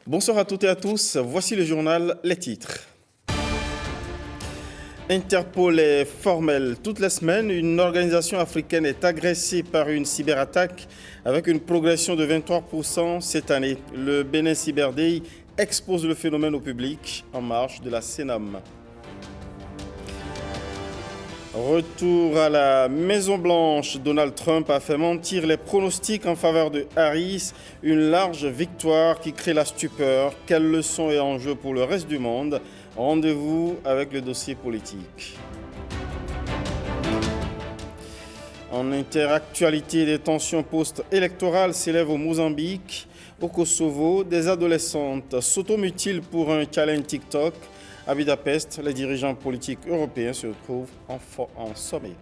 Bonsoir à toutes et à tous, voici le journal Les titres. Interpol est formel. Toutes les semaines, une organisation africaine est agressée par une cyberattaque avec une progression de 23% cette année. Le Bénin Cyber Day expose le phénomène au public en marge de la CENAM. Retour à la Maison-Blanche, Donald Trump a fait mentir les pronostics en faveur de Harris, une large victoire qui crée la stupeur. Quelle leçon est en jeu pour le reste du monde? Rendez-vous avec le dossier politique. En interactualité, des tensions post-électorales s'élèvent au Mozambique. Au Kosovo, des adolescentes s'automutilent pour un challenge TikTok. À Budapest, les dirigeants politiques européens se retrouvent en sommet.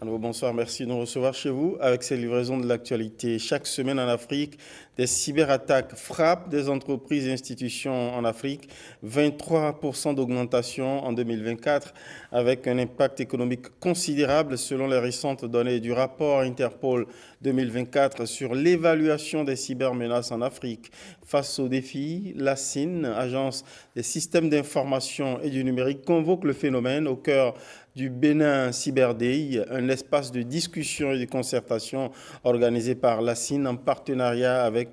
Alors, bonsoir, merci de nous recevoir chez vous avec ces livraisons de l'actualité. Chaque semaine en Afrique, des cyberattaques frappent des entreprises et institutions en Afrique. 23% d'augmentation en 2024 avec un impact économique considérable selon les récentes données du rapport Interpol 2024 sur l'évaluation des cybermenaces en Afrique. Face aux défis, la CIN, Agence des systèmes d'information et du numérique, convoque le phénomène au cœur du Bénin Cyber Day, un espace de discussion et de concertation organisé par la CIN en partenariat avec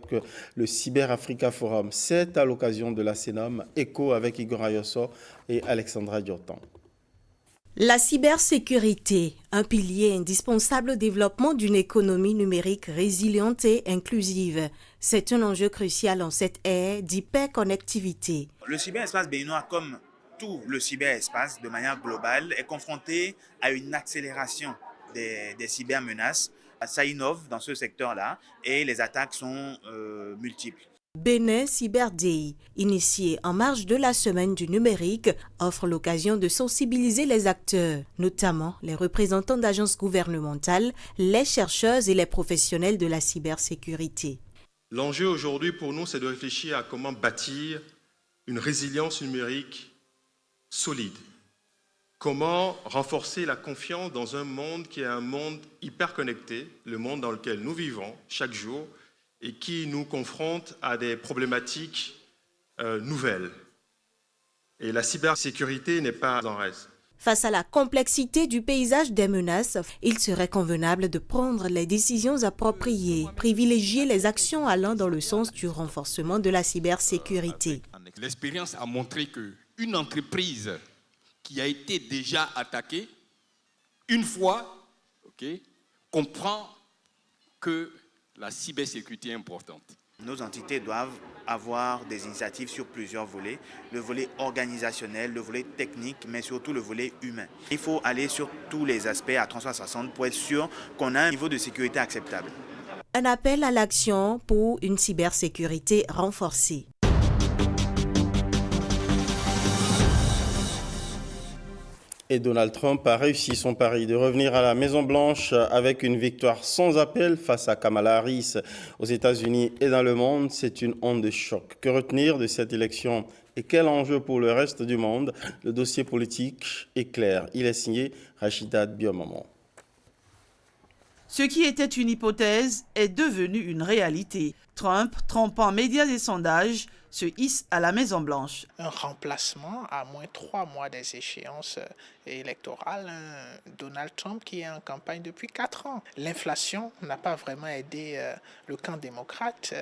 le Cyber Africa Forum. C'est à l'occasion de la CENAM, ECHO avec Igor Ayosso et Alexandra Diotan. La cybersécurité, un pilier indispensable au développement d'une économie numérique résiliente et inclusive. C'est un enjeu crucial en cette ère d'hyperconnectivité. Le cyberespace béninois, comme tout le cyberespace de manière globale, est confronté à une accélération des cybermenaces. Ça innove dans ce secteur-là et les attaques sont multiples. Bénin Cyber Day, initié en marge de la Semaine du numérique, offre l'occasion de sensibiliser les acteurs, notamment les représentants d'agences gouvernementales, les chercheurs et les professionnels de la cybersécurité. L'enjeu aujourd'hui pour nous, c'est de réfléchir à comment bâtir une résilience numérique solide. Comment renforcer la confiance dans un monde qui est un monde hyper connecté, le monde dans lequel nous vivons chaque jour, et qui nous confronte à des problématiques nouvelles. Et la cybersécurité n'est pas en reste. Face à la complexité du paysage des menaces, il serait convenable de prendre les décisions appropriées, privilégier les actions allant dans le sens du renforcement de la cybersécurité. L'expérience a montré qu'une entreprise qui a été déjà attaquée, une fois, comprend que la cybersécurité est importante. Nos entités doivent avoir des initiatives sur plusieurs volets, le volet organisationnel, le volet technique, mais surtout le volet humain. Il faut aller sur tous les aspects à 360 pour être sûr qu'on a un niveau de sécurité acceptable. Un appel à l'action pour une cybersécurité renforcée. Et Donald Trump a réussi son pari de revenir à la Maison-Blanche avec une victoire sans appel face à Kamala Harris aux États-Unis et dans le monde. C'est une onde de choc. Que retenir de cette élection et quel enjeu pour le reste du monde? Le dossier politique est clair. Il est signé Rachida Biomamo. Ce qui était une hypothèse est devenu une réalité. Trump, trompant médias et sondages, se hisse à la Maison-Blanche. Un remplacement à moins 3 mois des échéances électorales, Donald Trump qui est en campagne depuis 4 ans. L'inflation n'a pas vraiment aidé le camp démocrate.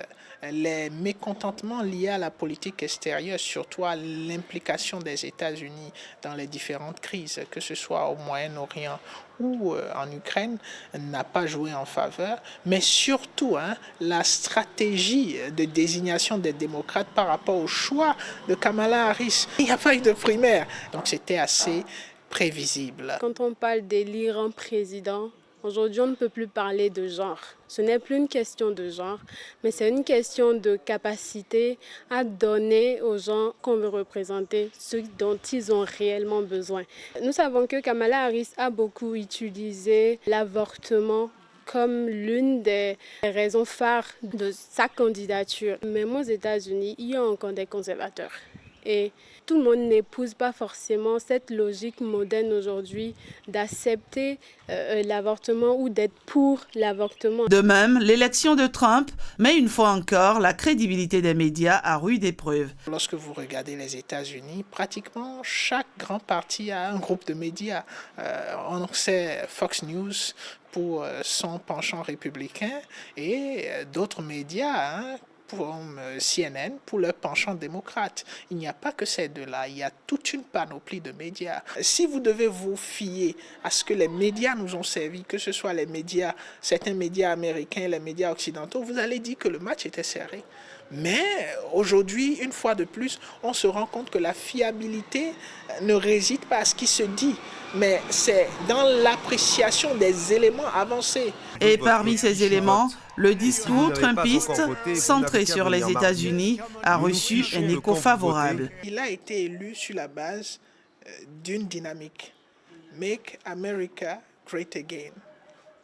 Les mécontentements liés à la politique extérieure, surtout à l'implication des États-Unis dans les différentes crises, que ce soit au Moyen-Orient ou en Ukraine, n'a pas joué en faveur. Mais surtout, la stratégie de désignation des démocrates par rapport au choix de Kamala Harris. Il n'y a pas eu de primaire, donc c'était assez prévisible. Quand on parle d'élire un président, aujourd'hui on ne peut plus parler de genre. Ce n'est plus une question de genre, mais c'est une question de capacité à donner aux gens qu'on veut représenter ce dont ils ont réellement besoin. Nous savons que Kamala Harris a beaucoup utilisé l'avortement comme l'une des raisons phares de sa candidature. Même aux États-Unis, il y a encore des conservateurs. Et tout le monde n'épouse pas forcément cette logique moderne aujourd'hui d'accepter l'avortement ou d'être pour l'avortement. De même, l'élection de Trump met une fois encore la crédibilité des médias à rude épreuve. Lorsque vous regardez les États-Unis, pratiquement chaque grand parti a un groupe de médias. On sait Fox News pour son penchant républicain et d'autres médias, comme CNN pour leur penchant démocrate. Il n'y a pas que ces deux-là, il y a toute une panoplie de médias. Si vous devez vous fier à ce que les médias nous ont servi, que ce soit les médias, certains médias américains, les médias occidentaux, vous allez dire que le match était serré. Mais aujourd'hui, une fois de plus, on se rend compte que la fiabilité ne réside pas à ce qui se dit, mais c'est dans l'appréciation des éléments avancés. Et parmi ces éléments, le discours trumpiste centré sur les États-Unis a reçu un écho favorable. Il a été élu sur la base d'une dynamique. Make America Great Again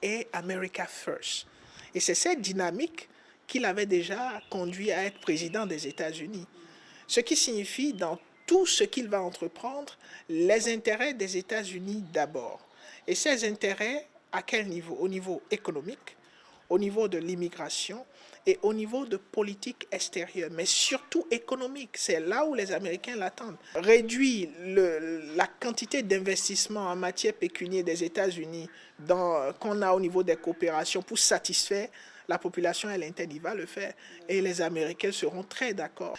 et America First. Et c'est cette dynamique qu'il avait déjà conduit à être président des États-Unis. Ce qui signifie, dans tout ce qu'il va entreprendre, les intérêts des États-Unis d'abord. Et ces intérêts, à quel niveau? Au niveau économique, au niveau de l'immigration et au niveau de politique extérieure, mais surtout économique. C'est là où les Américains l'attendent. Réduire la quantité d'investissement en matière pécuniaire des États-Unis qu'on a au niveau des coopérations pour satisfaire la population à l'interne, il va le faire. Et les Américains seront très d'accord.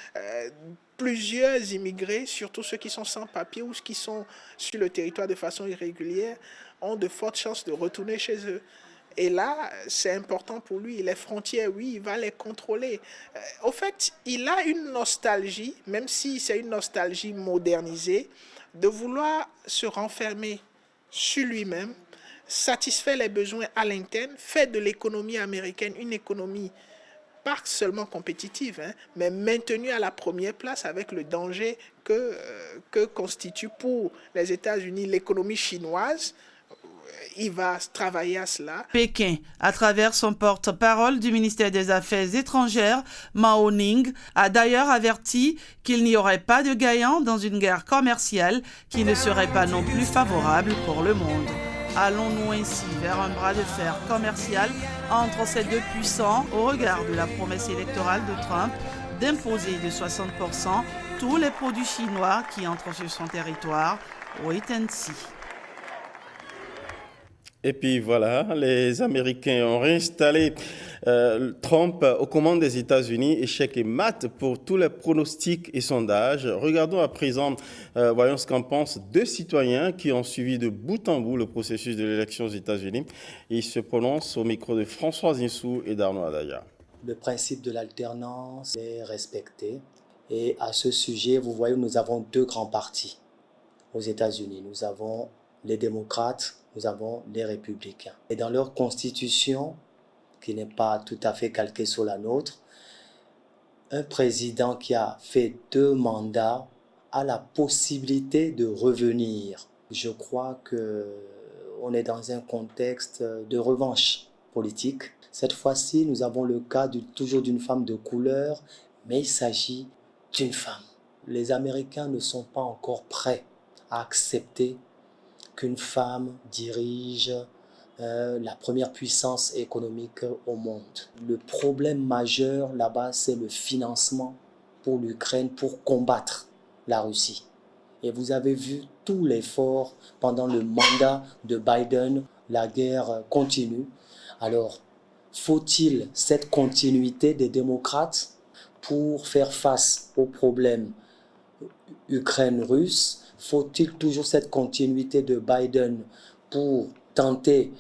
Plusieurs immigrés, surtout ceux qui sont sans papier ou ceux qui sont sur le territoire de façon irrégulière, ont de fortes chances de retourner chez eux. Et là, c'est important pour lui. Les frontières, oui, il va les contrôler. Au fait, il a une nostalgie, même si c'est une nostalgie modernisée, de vouloir se renfermer sur lui-même, satisfaire les besoins à l'interne, faire de l'économie américaine une économie pas seulement compétitive, mais maintenue à la première place avec le danger que constitue pour les États-Unis l'économie chinoise. Il va travailler à cela. Pékin, à travers son porte-parole du ministère des Affaires étrangères, Mao Ning, a d'ailleurs averti qu'il n'y aurait pas de gagnant dans une guerre commerciale qui ne serait pas non plus favorable pour le monde. Allons-nous ainsi vers un bras de fer commercial entre ces deux puissants au regard de la promesse électorale de Trump d'imposer de 60% tous les produits chinois qui entrent sur son territoire? Wait and see. Et puis voilà, les Américains ont réinstallé Trump aux commandes des États-Unis. Échec et mat pour tous les pronostics et sondages. Regardons à présent, voyons ce qu'en pensent deux citoyens qui ont suivi de bout en bout le processus de l'élection aux États-Unis. Ils se prononcent au micro de François Zinsou et d'Arnaud Adaya. Le principe de l'alternance est respecté. Et à ce sujet, vous voyez, nous avons deux grands partis aux États-Unis. Nous avons les démocrates, nous avons les républicains. Et dans leur constitution, qui n'est pas tout à fait calquée sur la nôtre, un président qui a fait 2 mandats a la possibilité de revenir. Je crois qu'on est dans un contexte de revanche politique. Cette fois-ci, nous avons le cas toujours d'une femme de couleur, mais il s'agit d'une femme. Les Américains ne sont pas encore prêts à accepter qu'une femme dirige la première puissance économique au monde. Le problème majeur là-bas, c'est le financement pour l'Ukraine pour combattre la Russie. Et vous avez vu tout l'effort pendant le mandat de Biden, la guerre continue. Alors, faut-il cette continuité des démocrates pour faire face aux problèmes Ukraine-Russe? Faut-il toujours cette continuité de Biden pour tenter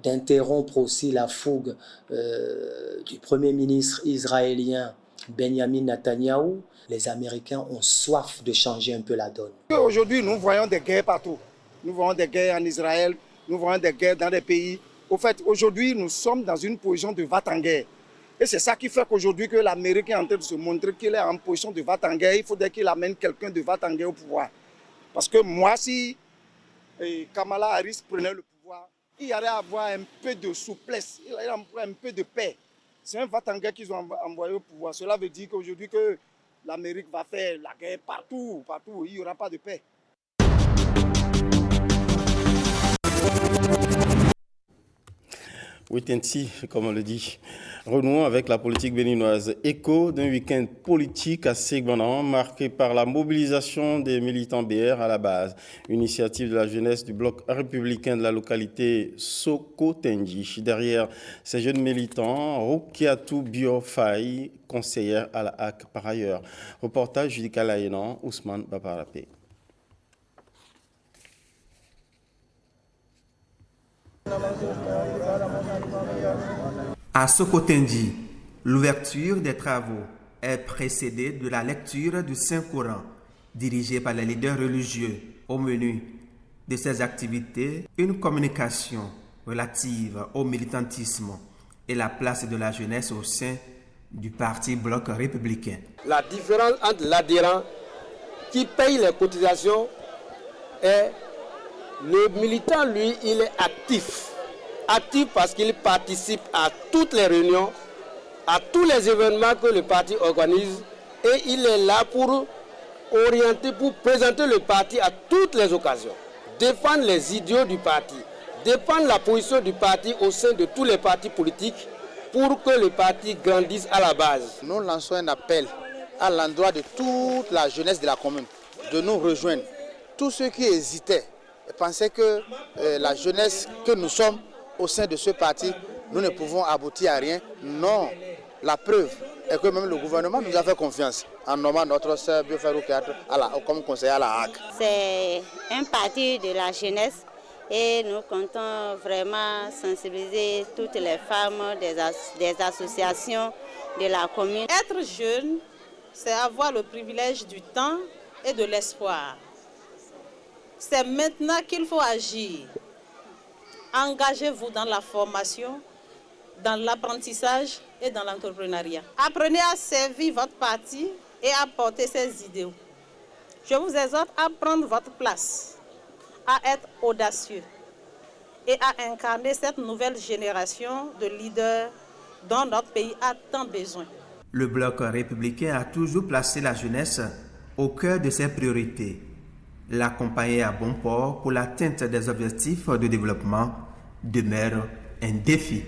d'interrompre aussi la fougue du Premier ministre israélien Benjamin Netanyahou? Les Américains ont soif de changer un peu la donne. Aujourd'hui, nous voyons des guerres partout. Nous voyons des guerres en Israël, nous voyons des guerres dans des pays. Au fait, aujourd'hui, nous sommes dans une position de va-t-en-guerre. Et c'est ça qui fait qu'aujourd'hui, que l'Amérique est en train de se montrer qu'il est en position de va-t-en-guerre. Il faudrait qu'il amène quelqu'un de va-t-en-guerre au pouvoir. Parce que moi, si Kamala Harris prenait le pouvoir, il y aurait à avoir un peu de souplesse, il y aurait à avoir un peu de paix. C'est un va-t-en-guerre qu'ils ont envoyé au pouvoir. Cela veut dire qu'aujourd'hui, que l'Amérique va faire la guerre partout, il n'y aura pas de paix. Wait and see, comme on le dit. Renouons avec la politique béninoise. Écho d'un week-end politique assez grand, marqué par la mobilisation des militants BR à la base. Initiative de la jeunesse du bloc républicain de la localité Sokotenji. Derrière ces jeunes militants, Rokiatou Biofai, conseillère à la HAC par ailleurs. Reportage Judika Laénan, Ousmane Baparapé. À Sokotenji, l'ouverture des travaux est précédée de la lecture du Saint-Coran, dirigée par les leaders religieux. Au menu de ces activités, une communication relative au militantisme et la place de la jeunesse au sein du parti Bloc républicain. La différence entre l'adhérent qui paye les cotisations et le militant, lui, il est actif. Actif parce qu'il participe à toutes les réunions, à tous les événements que le parti organise et il est là pour orienter, pour présenter le parti à toutes les occasions, défendre les idéaux du parti, défendre la position du parti au sein de tous les partis politiques pour que le parti grandisse à la base. Nous lançons un appel à l'endroit de toute la jeunesse de la commune de nous rejoindre. Tous ceux qui hésitaient et pensaient que la jeunesse que nous sommes au sein de ce parti, nous ne pouvons aboutir à rien. Non, la preuve est que même le gouvernement nous a fait confiance en nommant notre sœur Biofarou comme conseillère à la HAC. C'est un parti de la jeunesse et nous comptons vraiment sensibiliser toutes les femmes des associations de la commune. Être jeune, c'est avoir le privilège du temps et de l'espoir. C'est maintenant qu'il faut agir. Engagez-vous dans la formation, dans l'apprentissage et dans l'entrepreneuriat. Apprenez à servir votre parti et à porter ses idéaux. Je vous exhorte à prendre votre place, à être audacieux et à incarner cette nouvelle génération de leaders dont notre pays a tant besoin. Le Bloc républicain a toujours placé la jeunesse au cœur de ses priorités. L'accompagner à bon port pour l'atteinte des objectifs de développement demeure un défi.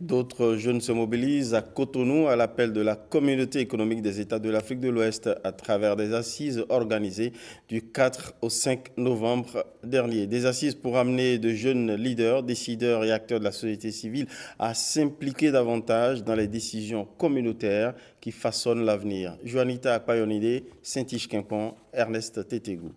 D'autres jeunes se mobilisent à Cotonou à l'appel de la Communauté économique des États de l'Afrique de l'Ouest à travers des assises organisées du 4 au 5 novembre dernier. Des assises pour amener de jeunes leaders, décideurs et acteurs de la société civile à s'impliquer davantage dans les décisions communautaires qui façonnent l'avenir. Joanita Akpayonide, Saint-Iche-Quimpon, Ernest Tétégou.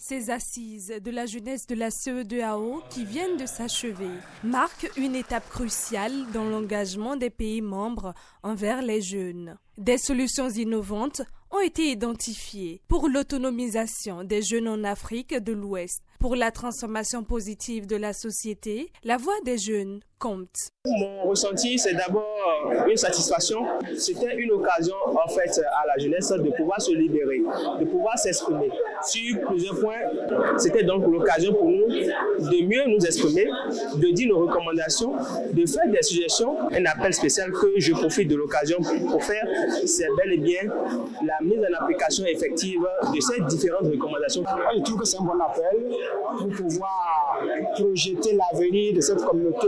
Ces assises de la jeunesse de la CEDEAO qui viennent de s'achever marquent une étape cruciale dans l'engagement des pays membres envers les jeunes. Des solutions innovantes ont été identifiées pour l'autonomisation des jeunes en Afrique de l'Ouest. Pour la transformation positive de la société, la voix des jeunes compte. Mon ressenti, c'est d'abord une satisfaction. C'était une occasion, en fait, à la jeunesse de pouvoir se libérer, de pouvoir s'exprimer. Sur plusieurs points, c'était donc l'occasion pour nous de mieux nous exprimer, de dire nos recommandations, de faire des suggestions. Un appel spécial que je profite de l'occasion pour faire, c'est bel et bien la mise en application effective de ces différentes recommandations. Je trouve que c'est un bon appel pour pouvoir projeter l'avenir de cette communauté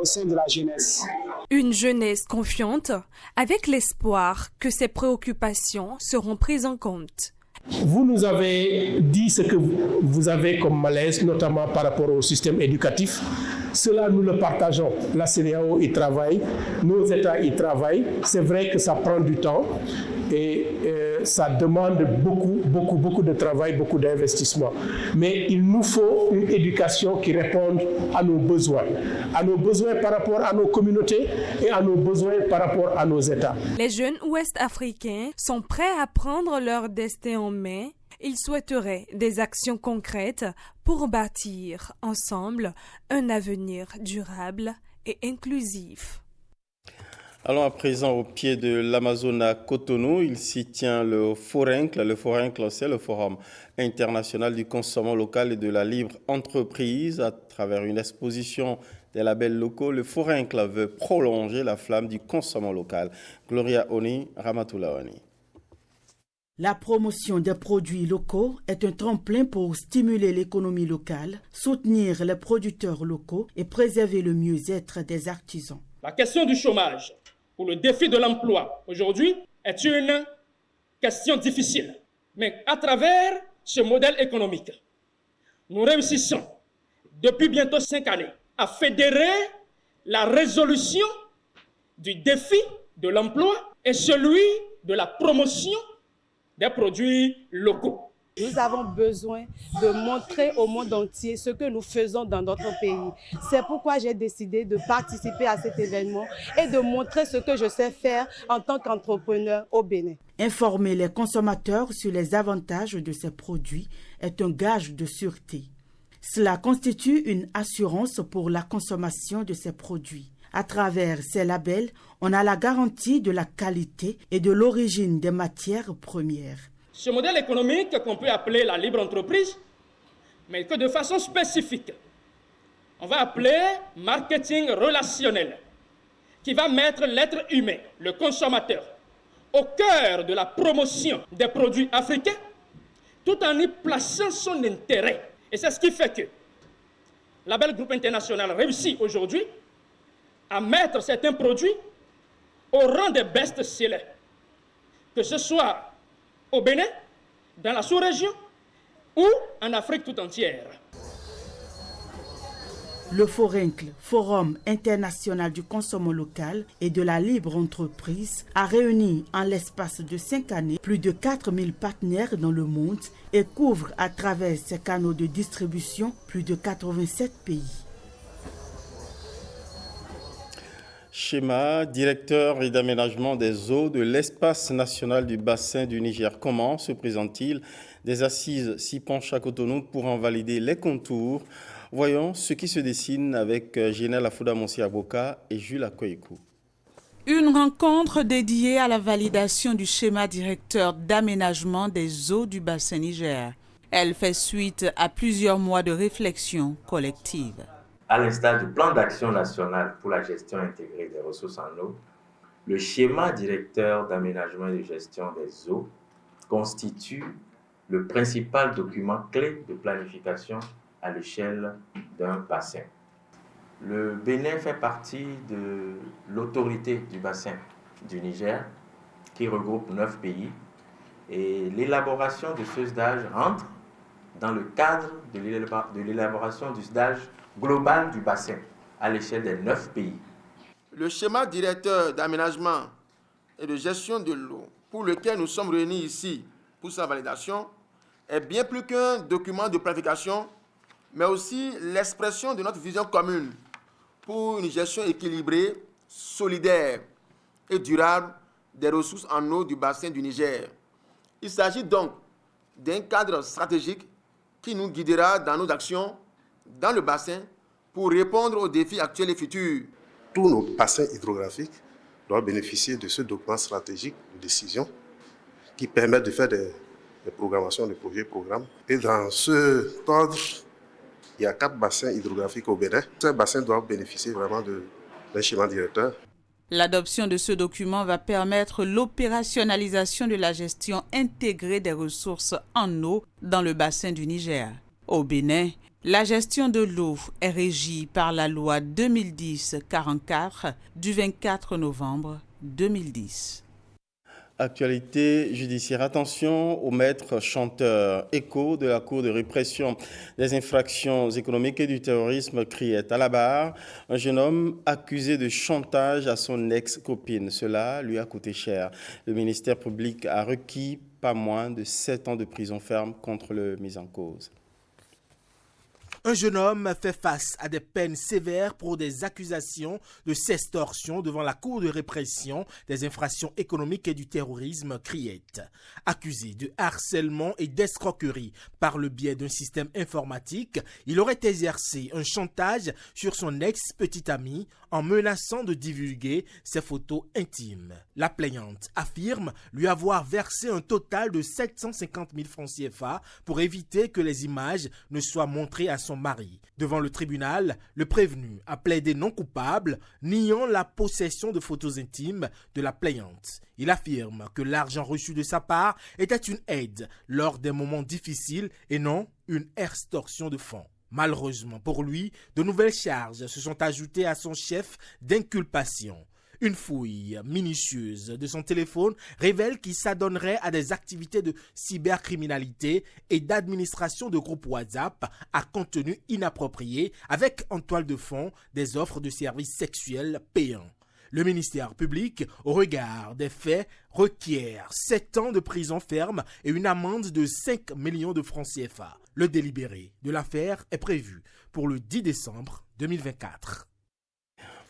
au sein de la jeunesse. Une jeunesse confiante avec l'espoir que ses préoccupations seront prises en compte. Vous nous avez dit ce que vous avez comme malaise, notamment par rapport au système éducatif. Cela, nous le partageons. La CEDEAO y travaille, nos États y travaillent. C'est vrai que ça prend du temps et ça demande beaucoup de travail, beaucoup d'investissement. Mais il nous faut une éducation qui réponde à nos besoins par rapport à nos communautés et à nos besoins par rapport à nos États. Les jeunes ouest-africains sont prêts à prendre leur destin en main. Ils souhaiteraient des actions concrètes pour bâtir ensemble un avenir durable et inclusif. Allons à présent au pied de l'Amazone à Cotonou. Il s'y tient le Forencle. Le Forencle, c'est le Forum international du consommant local et de la libre entreprise. travers une exposition des labels locaux, le Forincle veut prolonger la flamme du consommant local. Gloria Oni, Ramatoula Oni. La promotion des produits locaux est un tremplin pour stimuler l'économie locale, soutenir les producteurs locaux et préserver le mieux-être des artisans. La question du chômage ou le défi de l'emploi aujourd'hui est une question difficile. Mais à travers ce modèle économique, nous réussissons depuis bientôt 5 années à fédérer la résolution du défi de l'emploi et celui de la promotion des produits locaux. Nous avons besoin de montrer au monde entier ce que nous faisons dans notre pays. C'est pourquoi j'ai décidé de participer à cet événement et de montrer ce que je sais faire en tant qu'entrepreneur au Bénin. Informer les consommateurs sur les avantages de ces produits est un gage de sûreté. Cela constitue une assurance pour la consommation de ces produits. À travers ces labels, on a la garantie de la qualité et de l'origine des matières premières. Ce modèle économique qu'on peut appeler la libre entreprise, mais que de façon spécifique, on va appeler marketing relationnel, qui va mettre l'être humain, le consommateur, au cœur de la promotion des produits africains, tout en y plaçant son intérêt. Et c'est ce qui fait que Label Groupe International réussit aujourd'hui à mettre certains produits au rang des best-sellers, que ce soit au Bénin, dans la sous-région ou en Afrique tout entière. Le Forincle, Forum international du consommant local et de la libre entreprise, a réuni en l'espace de 5 années plus de 4000 partenaires dans le monde et couvre à travers ses canaux de distribution plus de 87 pays. Schéma, directeur et d'aménagement des eaux de l'espace national du bassin du Niger. Comment se présente-t-il? Des assises s'y penchent à Cotonou pour en valider les contours. Voyons ce qui se dessine avec Génel Afouda-Monsi-Aboka et Jules Akoyekou. Une rencontre dédiée à la validation du schéma directeur d'aménagement des eaux du bassin Niger. Elle fait suite à plusieurs mois de réflexion collective. À l'instar du plan d'action national pour la gestion intégrée des ressources en eau, le schéma directeur d'aménagement et de gestion des eaux constitue le principal document clé de planification à l'échelle d'un bassin. Le Bénin fait partie de l'autorité du bassin du Niger, qui regroupe 9 pays, et l'élaboration de ce SDAG rentre dans le cadre de l'élaboration du SDAG global du bassin à l'échelle des 9 pays. Le schéma directeur d'aménagement et de gestion de l'eau pour lequel nous sommes réunis ici pour sa validation est bien plus qu'un document de planification, mais aussi l'expression de notre vision commune pour une gestion équilibrée, solidaire et durable des ressources en eau du bassin du Niger. Il s'agit donc d'un cadre stratégique qui nous guidera dans nos actions dans le bassin pour répondre aux défis actuels et futurs. Tous nos bassins hydrographiques doivent bénéficier de ce document stratégique de décision qui permet de faire des programmations, des projets, programmes. Et dans ce cadre, il y a 4 bassins hydrographiques au Bénin. Ces bassins doivent bénéficier vraiment d'un schéma directeur. L'adoption de ce document va permettre l'opérationnalisation de la gestion intégrée des ressources en eau dans le bassin du Niger. Au Bénin, la gestion de l'eau est régie par la loi 2010-44 du 24 novembre 2010. Actualité judiciaire. Attention au maître chanteur écho de la Cour de répression des infractions économiques et du terrorisme Criette. À la barre, un jeune homme accusé de chantage à son ex-copine. Cela lui a coûté cher. Le ministère public a requis pas moins de 7 ans de prison ferme contre le mis en cause. Un jeune homme fait face à des peines sévères pour des accusations de sextorsion devant la Cour de répression des infractions économiques et du terrorisme Criette. Accusé de harcèlement et d'escroquerie par le biais d'un système informatique, il aurait exercé un chantage sur son ex-petite amie en menaçant de divulguer ses photos intimes. La plaignante affirme lui avoir versé un total de 750 000 francs CFA pour éviter que les images ne soient montrées à son son mari. Devant le tribunal, le prévenu a plaidé non coupable, niant la possession de photos intimes de la plaignante. Il affirme que l'argent reçu de sa part était une aide lors des moments difficiles et non une extorsion de fonds. Malheureusement pour lui, de nouvelles charges se sont ajoutées à son chef d'inculpation. Une fouille minutieuse de son téléphone révèle qu'il s'adonnerait à des activités de cybercriminalité et d'administration de groupes WhatsApp à contenu inapproprié avec en toile de fond des offres de services sexuels payants. Le ministère public, au regard des faits, requiert 7 ans de prison ferme et une amende de 5 millions de francs CFA. Le délibéré de l'affaire est prévu pour le 10 décembre 2024.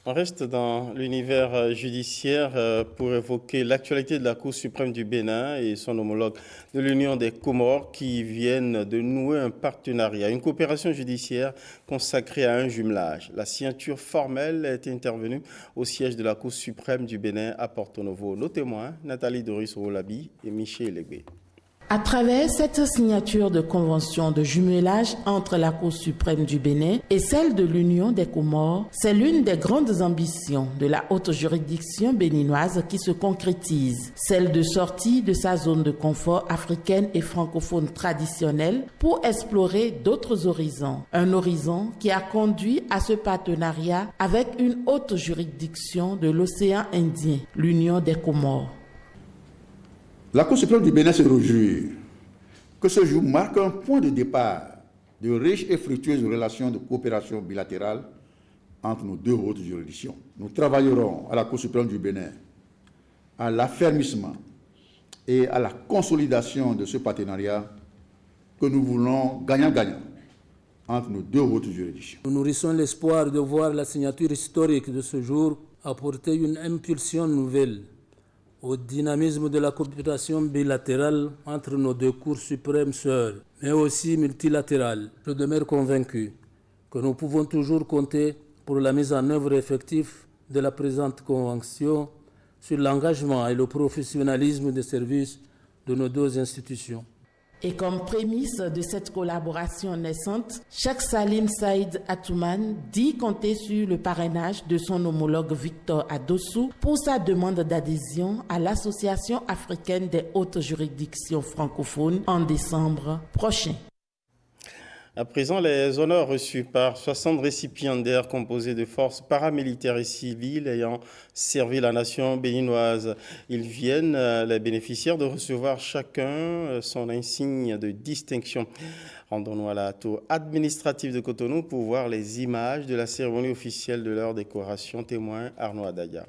On reste dans l'univers judiciaire pour évoquer l'actualité de la Cour suprême du Bénin et son homologue de l'Union des Comores qui viennent de nouer un partenariat, une coopération judiciaire consacrée à un jumelage. La signature formelle est intervenue au siège de la Cour suprême du Bénin à Porto Novo. Nos témoins, Nathalie Doris-Owolabi et Michel Legbe. À travers cette signature de convention de jumelage entre la Cour suprême du Bénin et celle de l'Union des Comores, c'est l'une des grandes ambitions de la haute juridiction béninoise qui se concrétise, celle de sortie de sa zone de confort africaine et francophone traditionnelle pour explorer d'autres horizons. Un horizon qui a conduit à ce partenariat avec une haute juridiction de l'océan Indien, l'Union des Comores. La Cour suprême du Bénin se réjouit que ce jour marque un point de départ de riches et fructueuses relations de coopération bilatérale entre nos deux hautes juridictions. Nous travaillerons à la Cour suprême du Bénin à l'affermissement et à la consolidation de ce partenariat que nous voulons gagnant-gagnant entre nos deux hautes juridictions. Nous nourrissons l'espoir de voir la signature historique de ce jour apporter une impulsion nouvelle au dynamisme de la coopération bilatérale entre nos deux cours suprêmes sœurs, mais aussi multilatérale. Je demeure convaincu que nous pouvons toujours compter pour la mise en œuvre effective de la présente convention sur l'engagement et le professionnalisme des services de nos deux institutions. Et comme prémisse de cette collaboration naissante, Cheikh Salim Saïd Atoumane dit compter sur le parrainage de son homologue Victor Adossou pour sa demande d'adhésion à l'Association africaine des hautes juridictions francophones en décembre prochain. À présent, les honneurs reçus par 60 récipiendaires composés de forces paramilitaires et civiles ayant servi la nation béninoise. Ils viennent, les bénéficiaires, de recevoir chacun son insigne de distinction. Rendons-nous à la tour administrative de Cotonou pour voir les images de la cérémonie officielle de leur décoration. Témoin Arnaud Adaya.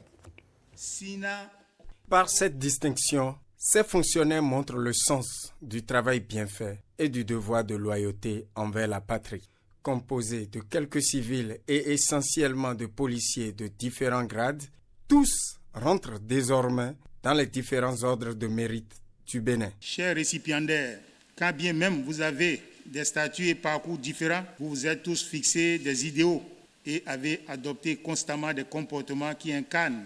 Par cette distinction, ces fonctionnaires montrent le sens du travail bien fait et du devoir de loyauté envers la patrie. Composé de quelques civils et essentiellement de policiers de différents grades, tous rentrent désormais dans les différents ordres de mérite du Bénin. Chers récipiendaires, quand bien même vous avez des statuts et parcours différents, vous vous êtes tous fixés des idéaux et avez adopté constamment des comportements qui incarnent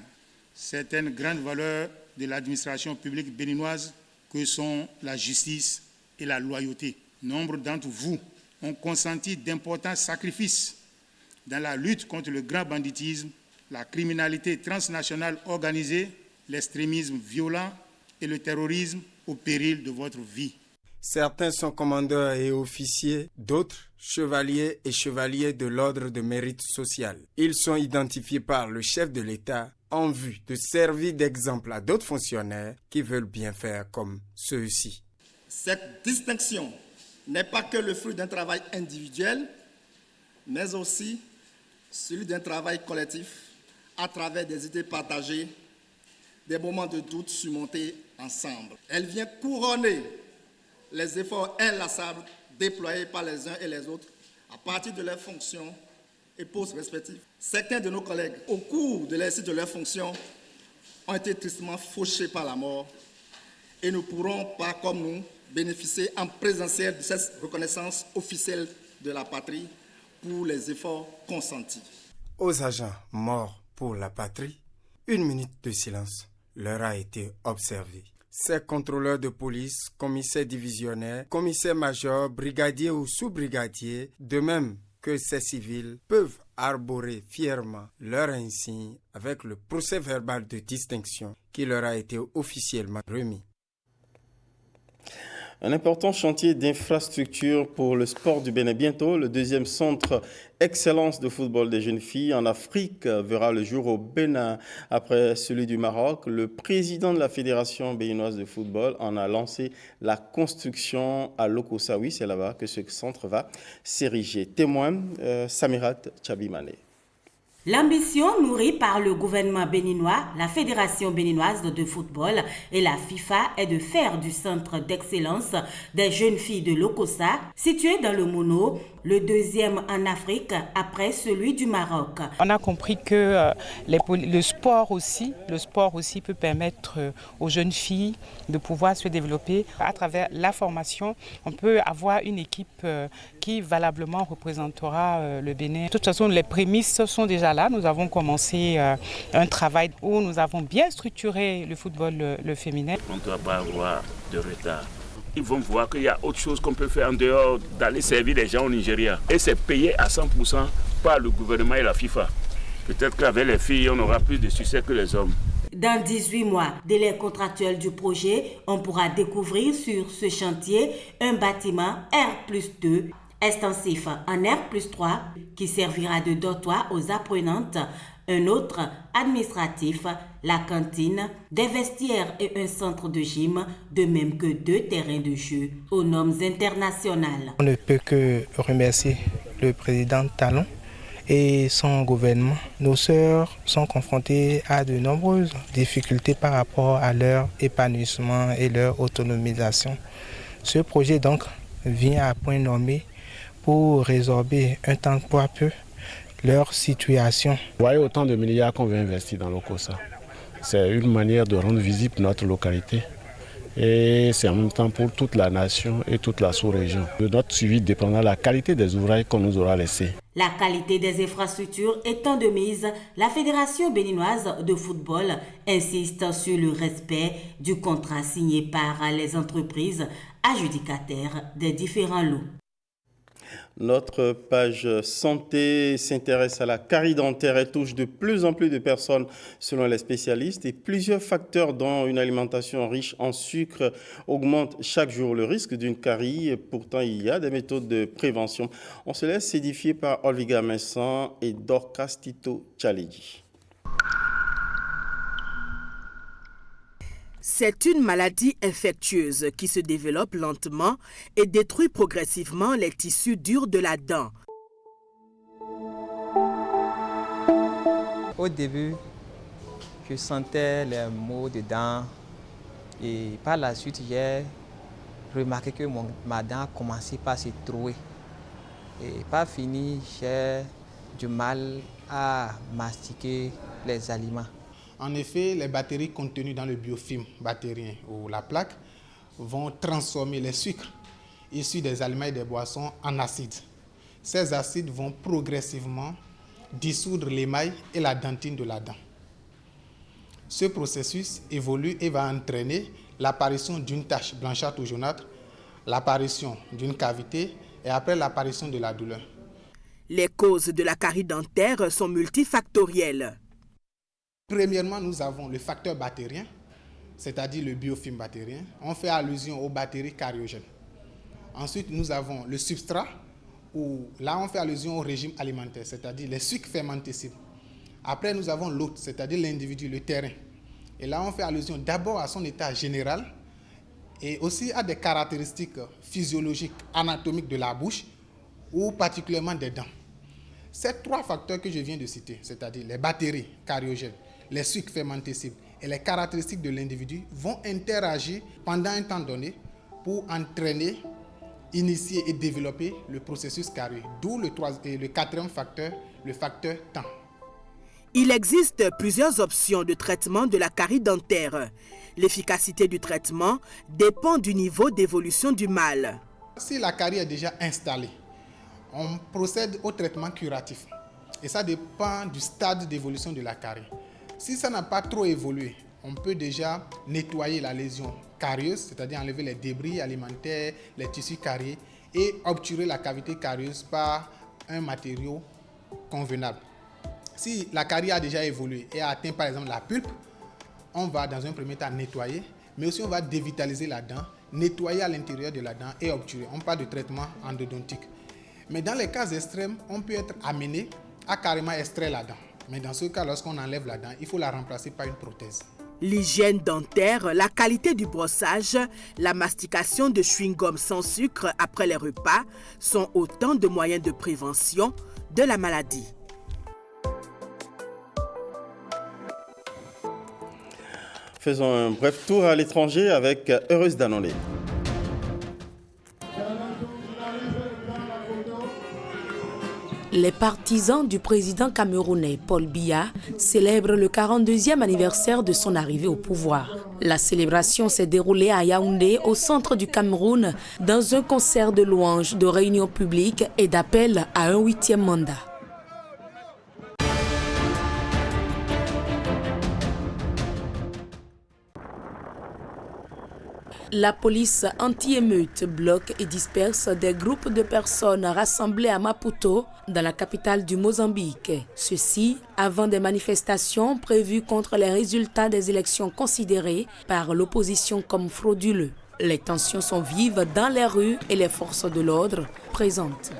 certaines grandes valeurs de l'administration publique béninoise que sont la justice et la loyauté. Nombre d'entre vous ont consenti d'importants sacrifices dans la lutte contre le grand banditisme, la criminalité transnationale organisée, l'extrémisme violent et le terrorisme au péril de votre vie. Certains sont commandeurs et officiers, d'autres chevaliers et chevaliers de l'ordre de mérite social. Ils sont identifiés par le chef de l'État en vue de servir d'exemple à d'autres fonctionnaires qui veulent bien faire comme ceux-ci. Cette distinction n'est pas que le fruit d'un travail individuel, mais aussi celui d'un travail collectif à travers des idées partagées, des moments de doute surmontés ensemble. Elle vient couronner les efforts inlassables déployés par les uns et les autres à partir de leurs fonctions et postes respectifs. Certains de nos collègues, au cours de l'exercice de leurs fonctions, ont été tristement fauchés par la mort et ne pourront pas, comme nous, bénéficier en présentiel de cette reconnaissance officielle de la patrie pour les efforts consentis. Aux agents morts pour la patrie, 1 minute de silence leur a été observée. Ces contrôleurs de police, commissaires divisionnaires, commissaires-majors, brigadiers ou sous-brigadiers, de même que ces civils, peuvent arborer fièrement leur insigne avec le procès-verbal de distinction qui leur a été officiellement remis. Un important chantier d'infrastructure pour le sport du Bénin. Bientôt, le deuxième centre excellence de football des jeunes filles en Afrique verra le jour au Bénin après celui du Maroc. Le président de la Fédération béninoise de football en a lancé la construction à Lokossa. Oui, c'est là-bas que ce centre va s'ériger. Témoin, Samirat Tchabimane. L'ambition nourrie par le gouvernement béninois, la Fédération béninoise de football et la FIFA est de faire du centre d'excellence des jeunes filles de Lokossa, situé dans le Mono, le deuxième en Afrique après celui du Maroc. On a compris que le sport aussi peut permettre aux jeunes filles de pouvoir se développer. À travers la formation, on peut avoir une équipe qui valablement représentera le Bénin. De toute façon, les prémices sont déjà là. Nous avons commencé un travail où nous avons bien structuré le football le féminin. On ne doit pas avoir de retard. Ils vont voir qu'il y a autre chose qu'on peut faire en dehors d'aller servir les gens au Nigeria. Et c'est payé à 100% par le gouvernement et la FIFA. Peut-être qu'avec les filles, on aura plus de succès que les hommes. Dans 18 mois, délai contractuel du projet, on pourra découvrir sur ce chantier un bâtiment R+2 extensif en R+3 qui servira de dortoir aux apprenantes, un autre administratif, la cantine, des vestiaires et un centre de gym, de même que 2 terrains de jeu aux normes internationales. On ne peut que remercier le président Talon et son gouvernement. Nos sœurs sont confrontées à de nombreuses difficultés par rapport à leur épanouissement et leur autonomisation. Ce projet donc vient à point nommé pour résorber un tant soit peu leur situation. Vous voyez autant de milliards qu'on veut investir dans Lokossa. C'est une manière de rendre visible notre localité et c'est en même temps pour toute la nation et toute la sous-région. De notre suivi dépendra de la qualité des ouvrages qu'on nous aura laissés. La qualité des infrastructures étant de mise, la Fédération béninoise de football insiste sur le respect du contrat signé par les entreprises adjudicataires des différents lots. Notre page santé s'intéresse à la carie dentaire. Elle touche de plus en plus de personnes selon les spécialistes et plusieurs facteurs dont une alimentation riche en sucre augmente chaque jour le risque d'une carie. Et pourtant, il y a des méthodes de prévention. On se laisse édifier par Olviga Messan et Dorcas Tito Tchaledi. C'est une maladie infectieuse qui se développe lentement et détruit progressivement les tissus durs de la dent. Au début, je sentais les maux de dents et par la suite, j'ai remarqué que ma dent a commencé par se trouer. Et par fini, j'ai du mal à mastiquer les aliments. En effet, les bactéries contenues dans le biofilm bactérien ou la plaque vont transformer les sucres issus des aliments et des boissons en acides. Ces acides vont progressivement dissoudre l'émail et la dentine de la dent. Ce processus évolue et va entraîner l'apparition d'une tache blanchâtre ou jaunâtre, l'apparition d'une cavité et après l'apparition de la douleur. Les causes de la carie dentaire sont multifactorielles. Premièrement, nous avons le facteur bactérien, c'est-à-dire le biofilm bactérien. On fait allusion aux bactéries cariogènes. Ensuite, nous avons le substrat, où là, on fait allusion au régime alimentaire, c'est-à-dire les sucres fermentescibles. Après, nous avons l'hôte, c'est-à-dire l'individu, le terrain. Et là, on fait allusion d'abord à son état général et aussi à des caractéristiques physiologiques, anatomiques de la bouche ou particulièrement des dents. Ces 3 facteurs que je viens de citer, c'est-à-dire les bactéries cariogènes, les sucres fermentescibles et les caractéristiques de l'individu vont interagir pendant un temps donné pour entraîner, initier et développer le processus carieux, d'où le 4e facteur, le facteur temps. Il existe plusieurs options de traitement de la carie dentaire. L'efficacité du traitement dépend du niveau d'évolution du mal. Si la carie est déjà installée, on procède au traitement curatif. Et ça dépend du stade d'évolution de la carie. Si ça n'a pas trop évolué, on peut déjà nettoyer la lésion carieuse, c'est-à-dire enlever les débris alimentaires, les tissus cariés et obturer la cavité carieuse par un matériau convenable. Si la carie a déjà évolué et a atteint par exemple la pulpe, on va dans un premier temps nettoyer, mais aussi on va dévitaliser la dent, nettoyer à l'intérieur de la dent et obturer. On parle de traitement endodontique. Mais dans les cas extrêmes, on peut être amené à carrément extraire la dent. Mais dans ce cas, lorsqu'on enlève la dent, il faut la remplacer par une prothèse. L'hygiène dentaire, la qualité du brossage, la mastication de chewing-gum sans sucre après les repas sont autant de moyens de prévention de la maladie. Faisons un bref tour à l'étranger avec Heureuse Danolé. Les partisans du président camerounais Paul Biya célèbrent le 42e anniversaire de son arrivée au pouvoir. La célébration s'est déroulée à Yaoundé, au centre du Cameroun, dans un concert de louanges, de réunions publiques et d'appel à un 8e mandat. La police anti-émeute bloque et disperse des groupes de personnes rassemblées à Maputo, dans la capitale du Mozambique. Ceci avant des manifestations prévues contre les résultats des élections considérées par l'opposition comme frauduleux. Les tensions sont vives dans les rues et les forces de l'ordre présentes.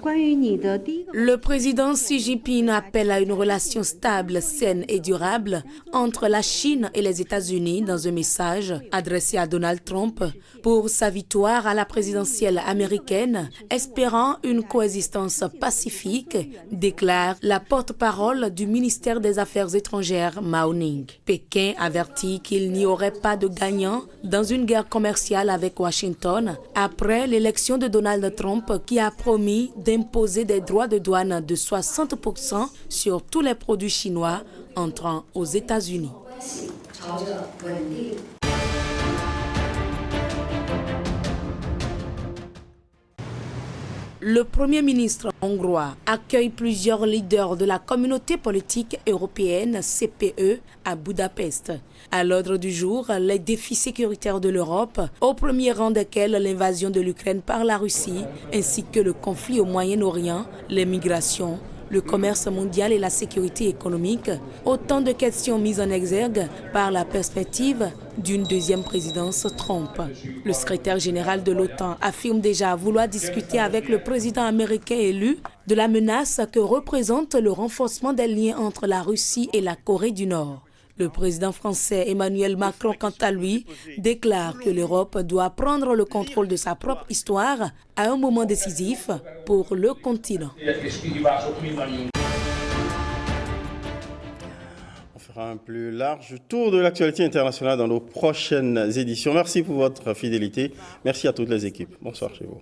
Le président Xi Jinping appelle à une relation stable, saine et durable entre la Chine et les États-Unis dans un message adressé à Donald Trump pour sa victoire à la présidentielle américaine, espérant une coexistence pacifique, déclare la porte-parole du ministère des Affaires étrangères Mao Ning. Pékin avertit qu'il n'y aurait pas de gagnant dans une guerre commerciale avec Washington après l'élection de Donald Trump qui a promis d'imposer des droits de douane de 60% sur tous les produits chinois entrant aux États-Unis. Le Premier ministre hongrois accueille plusieurs leaders de la communauté politique européenne CPE à Budapest. À l'ordre du jour, les défis sécuritaires de l'Europe, au premier rang desquels l'invasion de l'Ukraine par la Russie, ainsi que le conflit au Moyen-Orient, les migrations, le commerce mondial et la sécurité économique, autant de questions mises en exergue par la perspective d'une deuxième présidence Trump. Le secrétaire général de l'OTAN affirme déjà vouloir discuter avec le président américain élu de la menace que représente le renforcement des liens entre la Russie et la Corée du Nord. Le président français Emmanuel Macron, quant à lui, déclare que l'Europe doit prendre le contrôle de sa propre histoire à un moment décisif pour le continent. On fera un plus large tour de l'actualité internationale dans nos prochaines éditions. Merci pour votre fidélité. Merci à toutes les équipes. Bonsoir chez vous.